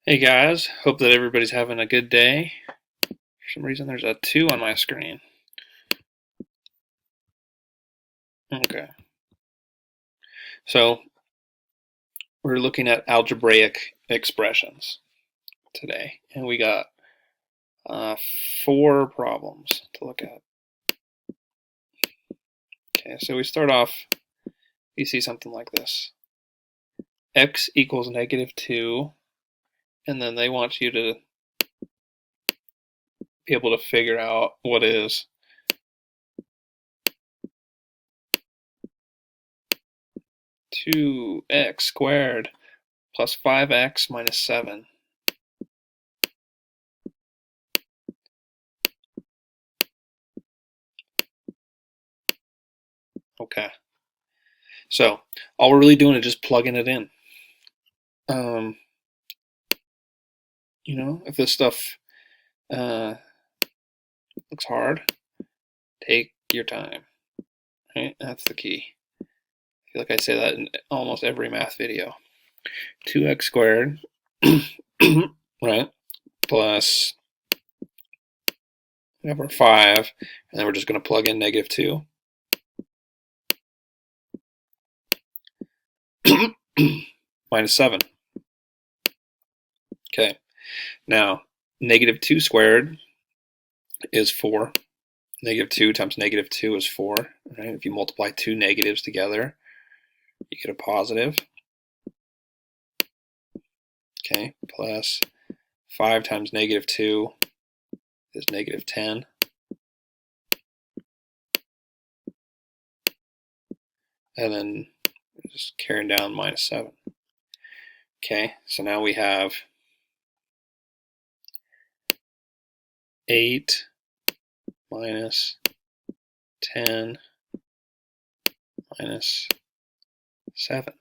Hey guys, hope that everybody's having a good day. For some reason there's a 2 on my screen. Okay. So we're looking at algebraic expressions today, and we got 4 problems to look at. Okay, so we start off, you see something like this. X equals -2, and then they want you to be able to figure out what is 2x squared plus 5x minus 7. Okay. So all we're really doing is just plugging it in. If this stuff looks hard, take your time. Right? That's the key. I feel like I say that in almost every math video. 2x squared, right? Plus we have our 5, and then we're just going to plug in -2. Minus 7. Okay, now -2 squared is 4. -2 times -2 is 4. Right? If you multiply two negatives together, you get a positive. Okay, plus 5 times -2 is -10. And then just carrying down minus 7. Okay, so now we have 8 minus 10 minus 7.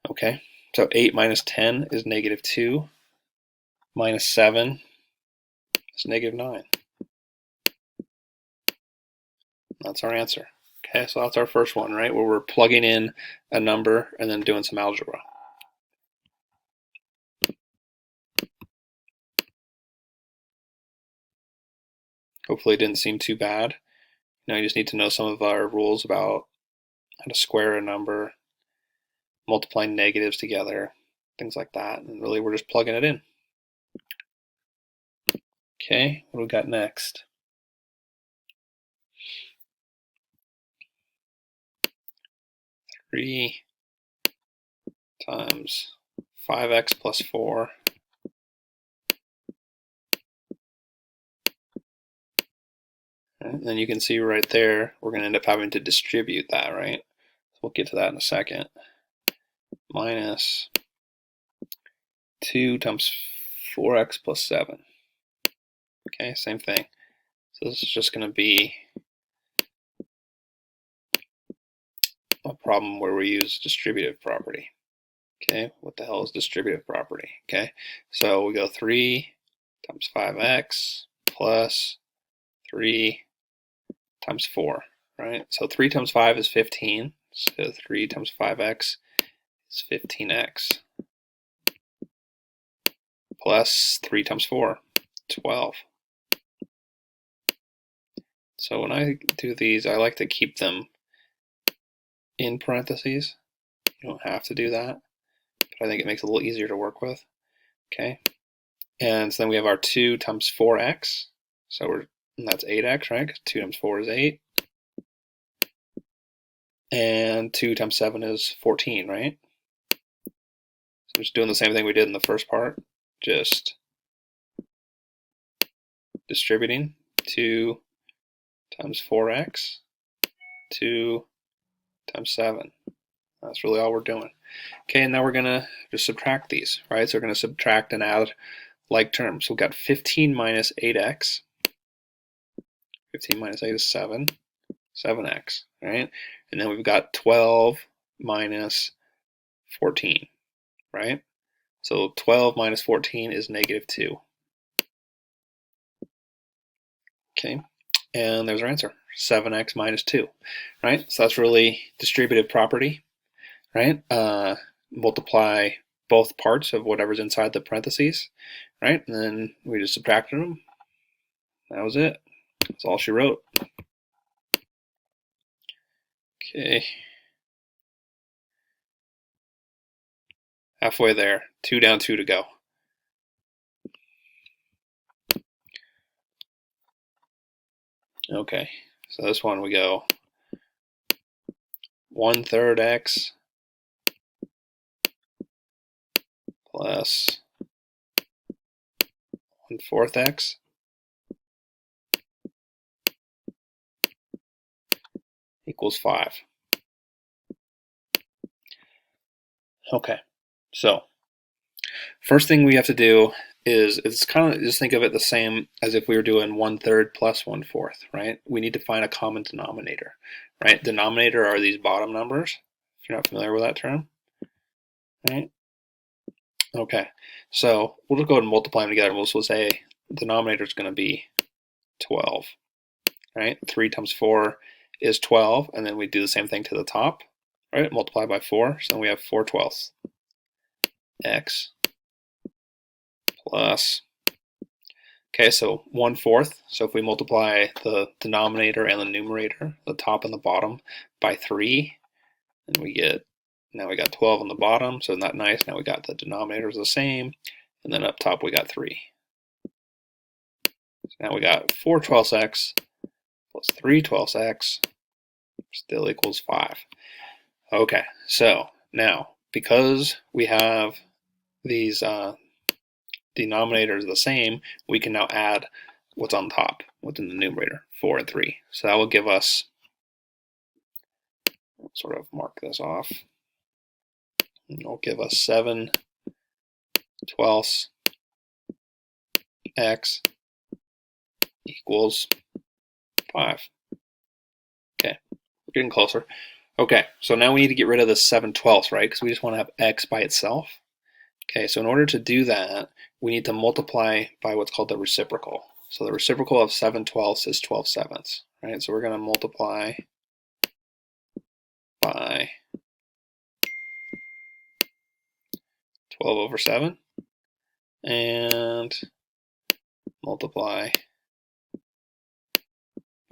Okay, so 8 minus 10 is -2, minus 7 is -9. That's our answer. Okay, so that's our first one, right, where we're plugging in a number and then doing some algebra. Hopefully it didn't seem too bad. You just need to know some of our rules about how to square a number, multiplying negatives together, things like that, and really we're just plugging it in. Okay, what do we got next? Three times 5x plus 4. And then you can see right there, we're going to end up having to distribute that, right? So we'll get to that in a second. Minus 2 times 4x plus 7. Okay, same thing. So this is just going to be a problem where we use distributive property. Okay, what the hell is distributive property? Okay, so we go 3 times 5x plus 3 times 4, right? So 3 times 5 is 15, so 3 times 5x is 15x, plus 3 times 4, 12. So when I do these, I like to keep them in parentheses. You don't have to do that, but I think it makes it a little easier to work with. Okay, and so then we have our 2 times 4x, so that's 8x, right? Because 2 times 4 is 8. And 2 times 7 is 14, right? So we're just doing the same thing we did in the first part, just distributing 2 times 4x, 2 times 7. That's really all we're doing. Okay, and now we're going to just subtract these, right? So we're going to subtract and add like terms. So we've got 15 minus 8x. 15 minus 8 is 7. 7x, right? And then we've got 12 minus 14, right? So 12 minus 14 is -2. Okay, and there's our answer, 7x minus 2, right? So that's really distributive property, right? Multiply both parts of whatever's inside the parentheses, right? And then we just subtracted them. That was it. That's all she wrote. Okay. Halfway there. 2 down, 2 to go. Okay, so this one we go 1/3 x plus 1/4 x equals 5. Okay, so first thing we have to do is, it's kind of, just think of it the same as if we were doing 1/3 plus 1/4, right? We need to find a common denominator, right? Denominator are these bottom numbers, if you're not familiar with that term, right? Okay, so we'll just go ahead and multiply them together. We'll say denominator is going to be 12, right? 3 times 4 is 12, and then we do the same thing to the top, right? Multiply by 4, so we have 4/12 x plus, okay, so 1/4. So if we multiply the denominator and the numerator, the top and the bottom, by 3, and we get, now we got 12 on the bottom, so isn't that nice? Now we got the denominator is the same, and then up top we got 3. So now we got 4/12 x plus 3/12 x still equals 5. Okay, so now because we have these denominators the same, we can now add what's on top within the numerator, 4 and 3. So that will give us, sort of mark this off, it'll give us 7/12 x equals 5. Okay, we're getting closer. Okay, so now we need to get rid of the 7/12, right? Because we just want to have x by itself. Okay, so in order to do that, we need to multiply by what's called the reciprocal. So the reciprocal of 7/12 is 12/7, right? So we're going to multiply by 12/7 and multiply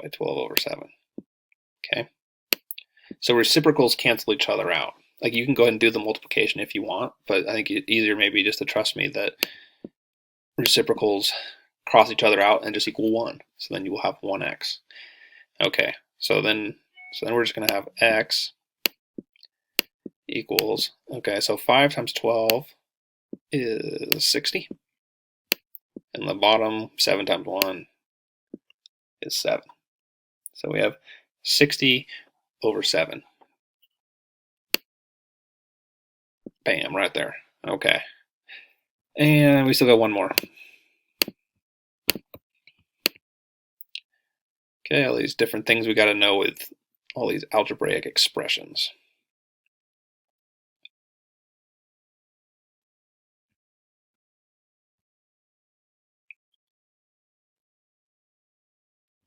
by 12/7. Okay, so reciprocals cancel each other out. Like, you can go ahead and do the multiplication if you want, but I think it's easier maybe just to trust me that reciprocals cross each other out and just equal 1. So then you will have 1x. Okay, so then we're just going to have x equals, okay, so 5 times 12 is 60. And the bottom, 7 times 1 is 7. So we have 60/7. Bam, right there. Okay. And we still got one more. Okay, all these different things we got to know with all these algebraic expressions.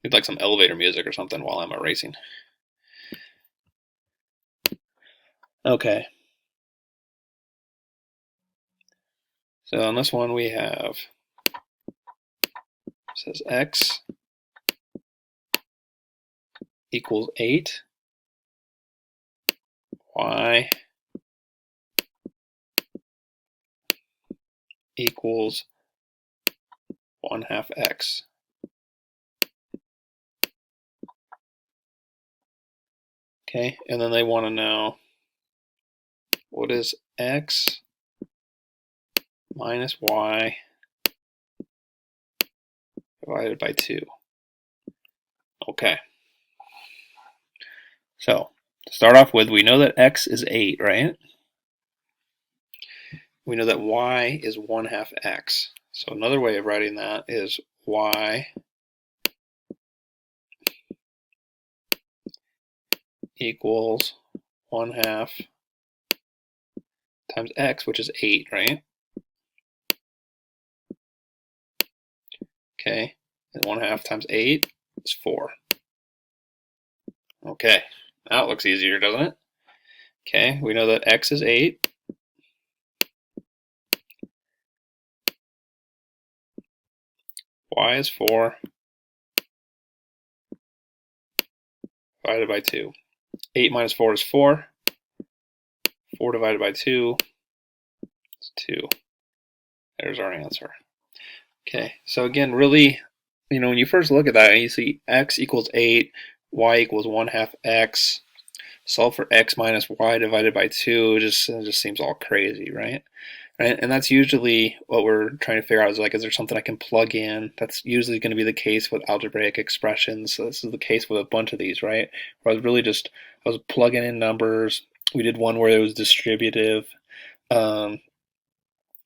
Need like some elevator music or something while I'm erasing. Okay. So on this one we have, it says x equals 8, y equals 1/2 x. Okay, and then they want to know, what is x minus y divided by 2? Okay. So, to start off with, we know that x is 8, right? We know that y is 1/2 x. So another way of writing that is y equals 1/2 times x, which is 8, right? Okay, and 1/2 times 8 is 4. Okay, that looks easier, doesn't it? Okay, we know that x is 8, y is 4 divided by 2. 8 minus 4 is 4. 4 divided by 2 is 2. There's our answer. Okay, so again, really, when you first look at that and you see x equals 8, y equals 1/2 x, solve for x minus y divided by 2, it just seems all crazy, right? And that's usually what we're trying to figure out, is there something I can plug in? That's usually going to be the case with algebraic expressions. So this is the case with a bunch of these, right? Where I was plugging in numbers. We did one where it was distributive.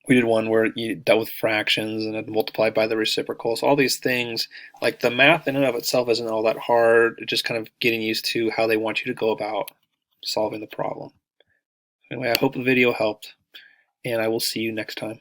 We did one where you dealt with fractions and it multiplied by the reciprocal. So all these things, like the math in and of itself isn't all that hard. It's just kind of getting used to how they want you to go about solving the problem. Anyway, I hope the video helped, and I will see you next time.